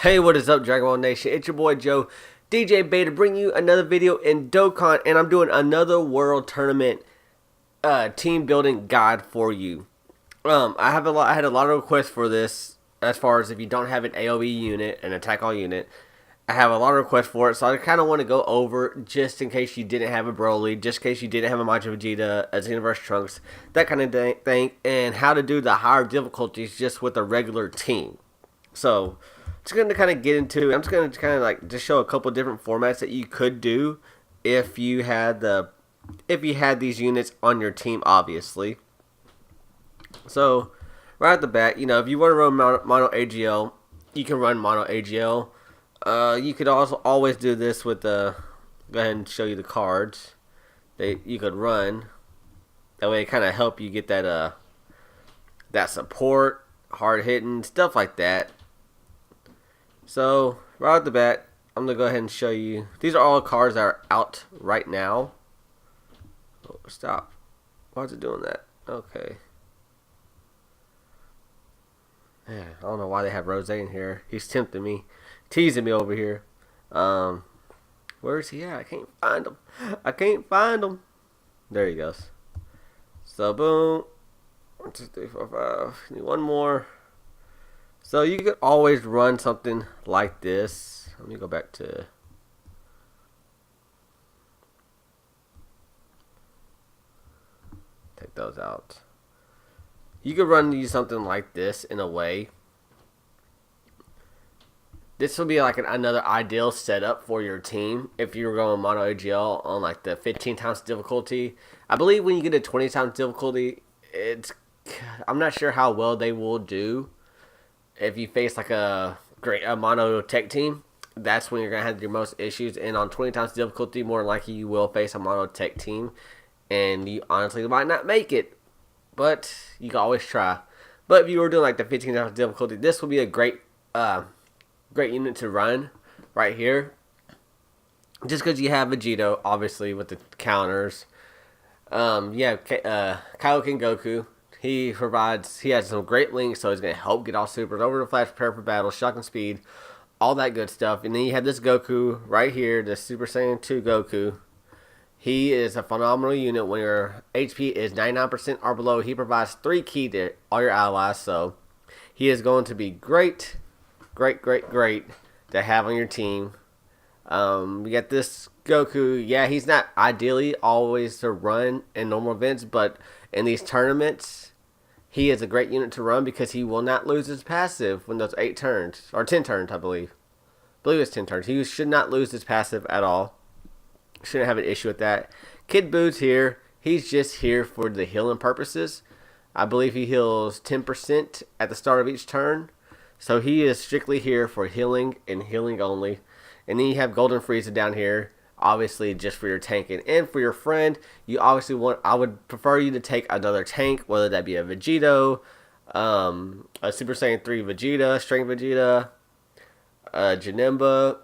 Hey, what is up, Dragon Ball Nation? It's your boy Joe, DJ Beta, bringing you another video in Dokkan, and I'm doing another World Tournament team building guide for you. I had a lot of requests for this, as far as if you don't have an AOE unit, an attack all unit. I have a lot of requests for it, so I kind of want to go over just in case you didn't have a Broly, just in case you didn't have a Majin Vegeta, a Xenoverse Trunks, that kind of thing, and how to do the higher difficulties just with a regular team. So, just going to kind of get into it. I'm just going to kind of like just show a couple different formats that you could do if you had these units on your team, obviously. So, right at the bat, if you want to run mono AGL, you can run mono AGL. You could also always do this with the. Go ahead and show you the cards that you could run. That way, it kind of help you get that that support, hard hitting stuff like that. So right off the bat, I'm gonna go ahead and show you. These are all cards that are out right now. Oh, stop! Why is it doing that? Okay. Man, I don't know why they have Rose in here. He's tempting me, teasing me over here. Where is he at? I can't find him. I can't find him. There he goes. So boom. 1, 2, 3, 4, 5. Need one more. So you could always run something like this. Let me go back to. Take those out. You could run something like this in a way. This will be like another ideal setup for your team if you were going mono AGL on like the 15 times difficulty. I believe when you get to 20 times difficulty, I'm not sure how well they will do. If you face like a mono tech team, that's when you're going to have your most issues. And on 20 times difficulty, more than likely you will face a mono tech team. And you honestly might not make it, but you can always try. But if you were doing like the 15 times difficulty, this will be a great unit to run right here. Just because you have Vegeta, obviously, with the counters. Kaioken Goku. He has some great links, so he's going to help get all supers over the flash, prepare for battle, shocking speed, all that good stuff. And then you have this Goku right here, the Super Saiyan 2 Goku. He is a phenomenal unit. When your HP is 99% or below, he provides 3 ki to all your allies. So he is going to be great to have on your team. You got this Goku. Yeah, he's not ideally always to run in normal events, but in these tournaments, he is a great unit to run because he will not lose his passive when those 8 turns, or 10 turns, I believe. I believe it's 10 turns. He should not lose his passive at all. Shouldn't have an issue with that. Kid Boo's here. He's just here for the healing purposes. I believe he heals 10% at the start of each turn. So he is strictly here for healing and healing only. And then you have Golden Frieza down here, obviously just for your tanking. And for your friend, you obviously I would prefer you to take another tank, whether that be a Vegito, a Super Saiyan 3 Vegeta, Strength Vegeta, Nimba.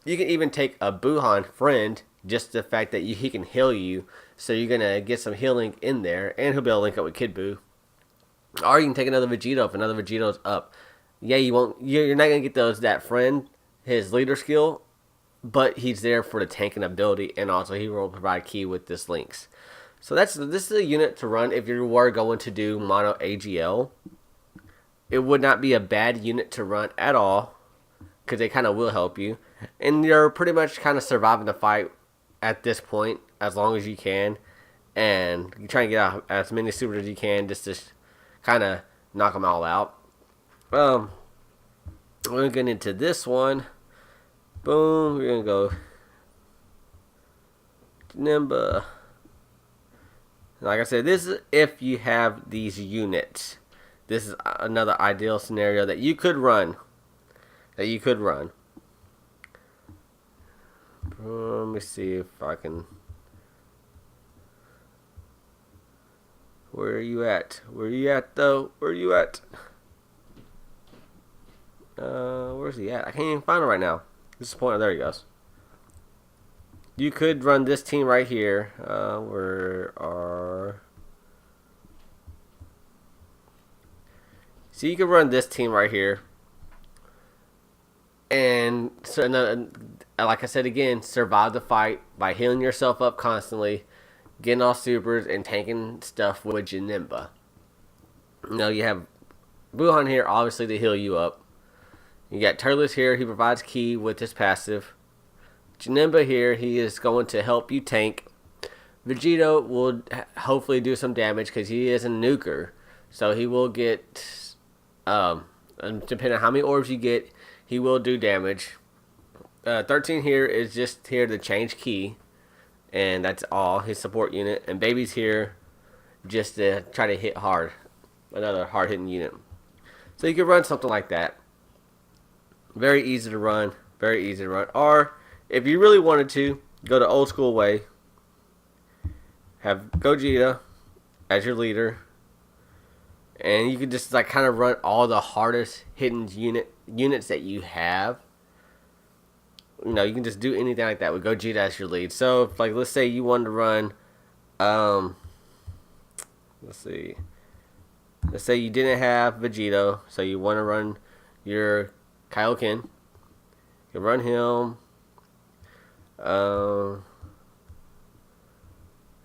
You can even take a Buhan friend, just the fact that he can heal you. So you're going to get some healing in there, and he'll be able to link up with Kid Buu. Or you can take another Vegito if another Vegito's up. Yeah, you're not going to get that friend, his leader skill, but he's there for the tanking ability, and also he will provide ki with this links. So this is a unit to run if you were going to do mono AGL. It would not be a bad unit to run at all, because they kind of will help you. And you're pretty much kind of surviving the fight at this point, as long as you can. And you try and get out as many supers as you can, just to kind of knock them all out. We're going to get into this one. Boom, we're going to go Nimba. Like I said, this is if you have these units. This is another ideal scenario that you could run. Let me see if I can. Where are you at? Where are you at, though? Where are you at? Where's he at? I can't even find him right now. Disappointed. There he goes. You could run this team right here. So you could run this team right here. And so, like I said again, survive the fight by healing yourself up constantly, getting all supers, and tanking stuff with your Nimba. You have Buhan here, obviously, to heal you up. You got Turles here, he provides ki with his passive. Janemba here, he is going to help you tank. Vegito will hopefully do some damage because he is a nuker. So he will get, depending on how many orbs you get, he will do damage. 13 here is just here to change ki. And that's all, his support unit. And Baby's here just to try to hit hard. Another hard hitting unit. So you can run something like that. Very easy to run. Very easy to run. Or, if you really wanted to, go the old school way. Have Gogeta as your leader. And you can just like kind of run all the hardest hidden units that you have. You can just do anything like that with Gogeta as your lead. So, if, like, let's say you wanted to run, let's see. Let's say you didn't have Vegito, so you want to run your Kaioken. You can run him.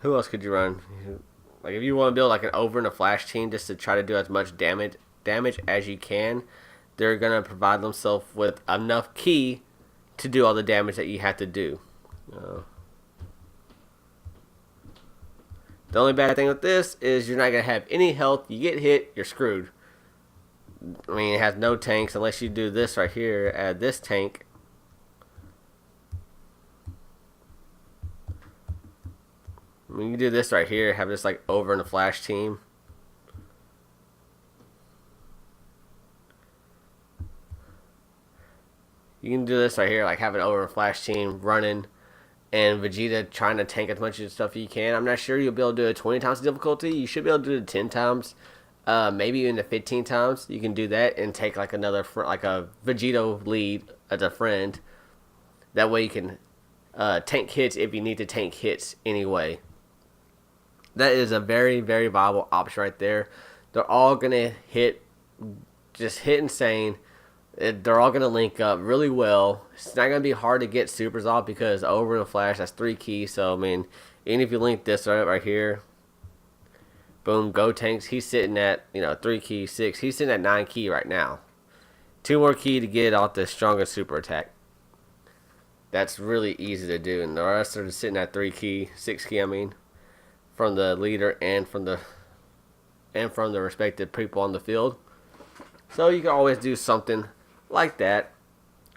Who else could you run? Like, if you want to build like an over and a flash team just to try to do as much damage as you can, they're gonna provide themselves with enough ki to do all the damage that you have to do. The only bad thing with this is you're not gonna have any health. You get hit, you're screwed. I mean, it has no tanks unless you do this right here. Add this tank. When you do this right here, have this like over in a flash team. You can do this right here, like have an over a flash team running, and Vegeta trying to tank as much of the stuff you can. I'm not sure you'll be able to do it 20 times difficulty. You should be able to do it 10 times, maybe even to 15 times. You can do that and take like another like a Vegito lead as a friend. That way you can tank hits if you need to tank hits anyway. That is a very, very viable option right there. They're all going to hit insane. They're all going to link up really well. It's not going to be hard to get supers off because over in a flash, that's 3 keys. So, I mean, even if you link this right here, boom, go tanks. He's sitting at, 3 key, 6. He's sitting at 9 key right now. 2 more key to get off the strongest super attack. That's really easy to do. And the rest are sitting at 3 key, 6 key, I mean. From the leader and from the respective people on the field. So you can always do something like that.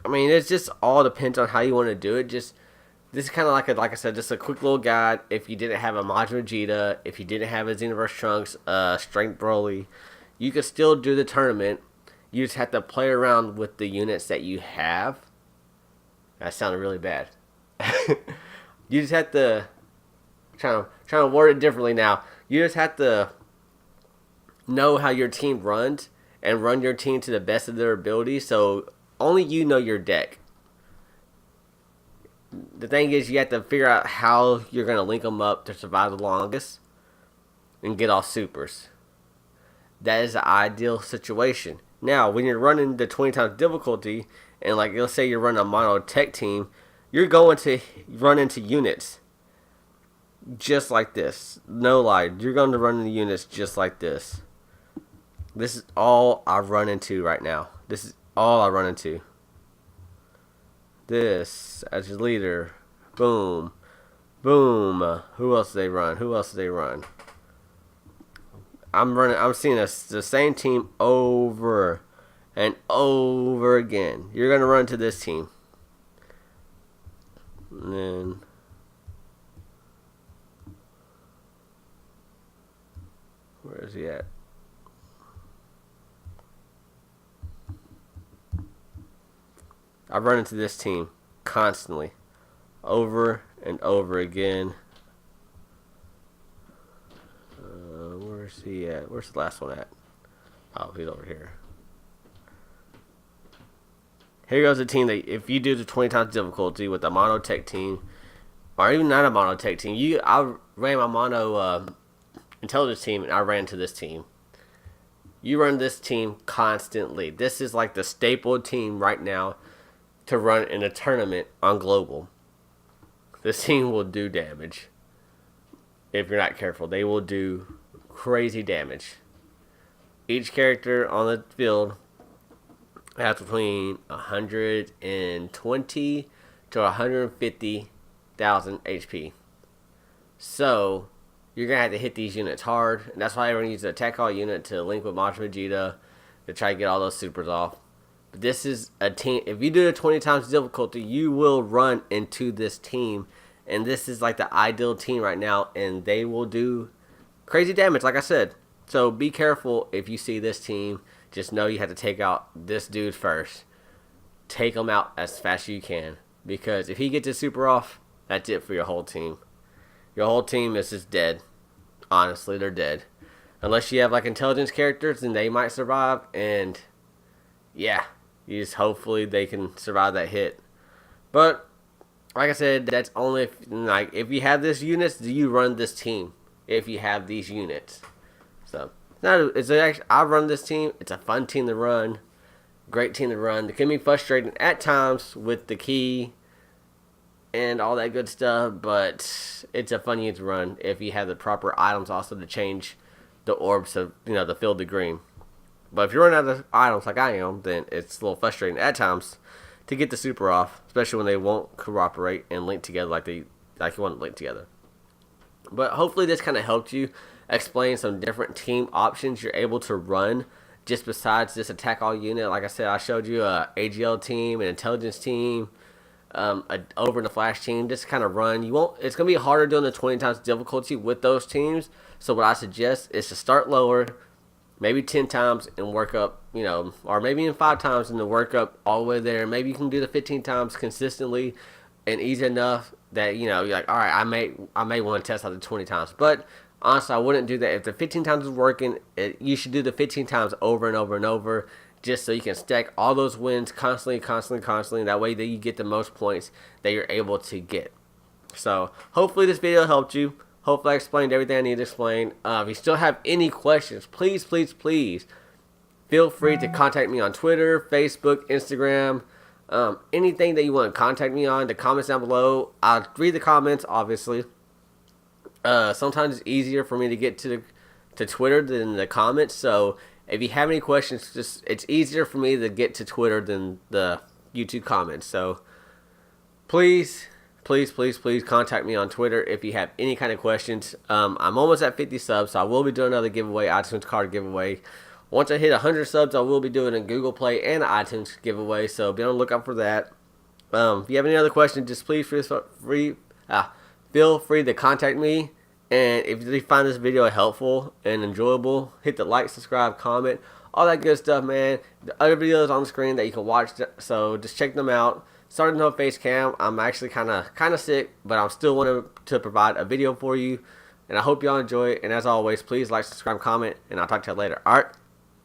I mean, it's just all depends on how you want to do it. This is kind of like I said, just a quick little guide. If you didn't have a Majin Vegeta, if you didn't have a Xenoverse Trunks, Strength Broly, you could still do the tournament. You just have to play around with the units that you have. That sounded really bad. You just have to trying to word it differently now. You just have to know how your team runs and run your team to the best of their ability. So only you know your deck. The thing is, you have to figure out how you're going to link them up to survive the longest and get all supers. That is the ideal situation. Now, when you're running the 20 times difficulty, and like let's say you're running a mono tech team, you're going to run into units just like this. No lie, you're going to run into units just like this. This is all I run into right now. This is all I run into. This as your leader. Boom. Boom. Who else do they run? Who else do they run? I'm seeing the same team over and over again. You're going to run to this team. And then where is he at? I run into this team constantly, over and over again. Where's he at? Where's the last one at? Oh, he's over here. Here goes a team that if you do the 20 times difficulty with a mono tech team, or even not a mono tech team, I ran my mono intelligence team and I ran to this team. You run this team constantly. This is like the staple team right now to run in a tournament on global. This team will do damage. If you're not careful, they will do crazy damage. Each character on the field has between 120 to 150,000 HP. So you're gonna have to hit these units hard, and that's why everyone uses the attack all unit to link with Majin Vegeta to try to get all those supers off. But this is a team. If you do it 20 times difficulty, you will run into this team, and this is like the ideal team right now, and they will do crazy damage, like I said. So be careful if you see this team. Just know you have to take out this dude first. Take him out as fast as you can, because if he gets his super off, that's it for your whole team. Your whole team is just dead. Honestly, they're dead. Unless you have like intelligence characters, then they might survive, and yeah, you just hopefully they can survive that hit. But like I said, that's only if you have this units, do you run this team? If you have these units, so I run this team. It's a fun team to run, great team to run. It can be frustrating at times with the key and all that good stuff, but it's a fun unit to run if you have the proper items also to change the orbs of the field to green. But if you run out of items like I am, then it's a little frustrating at times to get the super off, especially when they won't cooperate and link together like you want to link together. But hopefully this kind of helped you explain some different team options you're able to run just besides this attack all unit. Like I said, I showed you a AGL team, an intelligence team, over in the flash team. Just kind of run. It's gonna be harder doing the 20 times difficulty with those teams. So what I suggest is to start lower, maybe 10 times and work up, or maybe even 5 times and then work up all the way there. Maybe you can do the 15 times consistently and easy enough that you're like, all right, I may want to test out the 20 times. But honestly, I wouldn't do that. If the 15 times is working, you should do the 15 times over and over and over, just so you can stack all those wins constantly. That way that you get the most points that you're able to get. So hopefully this video helped you. Hopefully I explained everything I need to explain. If you still have any questions, please feel free to contact me on Twitter, Facebook, Instagram. Anything that you want to contact me on, the comments down below. I'll read the comments, obviously. Sometimes it's easier for me to get to Twitter than the comments. So if you have any questions, it's easier for me to get to Twitter than the YouTube comments. So please contact me on Twitter if you have any kind of questions. I'm almost at 50 subs, so I will be doing another giveaway, iTunes card giveaway. Once I hit 100 subs, I will be doing a Google Play and iTunes giveaway, so be on the lookout for that. If you have any other questions, just please feel free to contact me. And if you find this video helpful and enjoyable, hit the like, subscribe, comment, all that good stuff, man. The other videos on the screen that you can watch, so just check them out. Starting no face cam. I'm actually kind of sick, but I'm still wanting to provide a video for you. And I hope y'all enjoy it. And as always, please like, subscribe, comment, and I'll talk to you later. All right,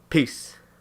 peace.